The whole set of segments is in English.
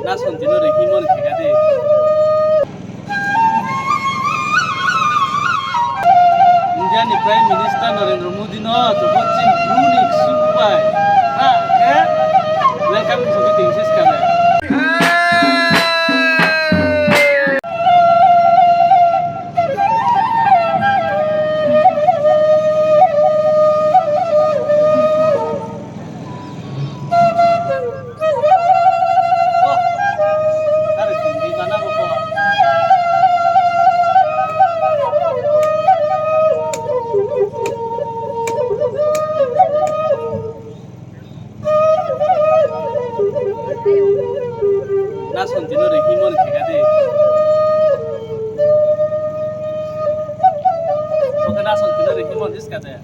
Nasanjino Himon Kegade. Indian Prime Minister Narendra Modi no to watching Brunei Subai. Welcome to the English Canal. Nasanjino Himon Kegade. Okay, Nasanjino Himon this Kade.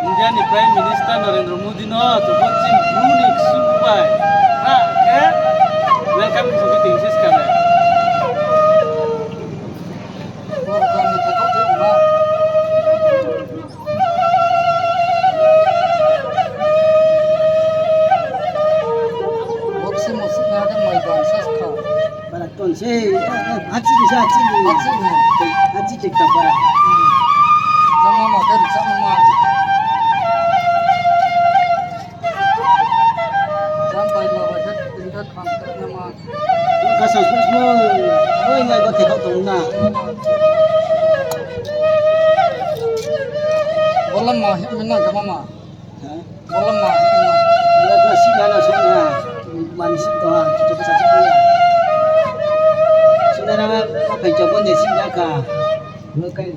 Indian Prime Minister Narendra Modi no to watching Brunei Subai. Welcome to the English Canal. Entonces, haji bisa haji kita para. Sama makan sama makan. Sampai makan tingkat kantornya makan. Kasih semua, oh ini ada tekok tungna. Bolam mah, mana kamu mah? Bolam mah. Dia nasi kana sana, manis tu ah, cukup saja ya. Sebenarnya apa coba desi jaga, kai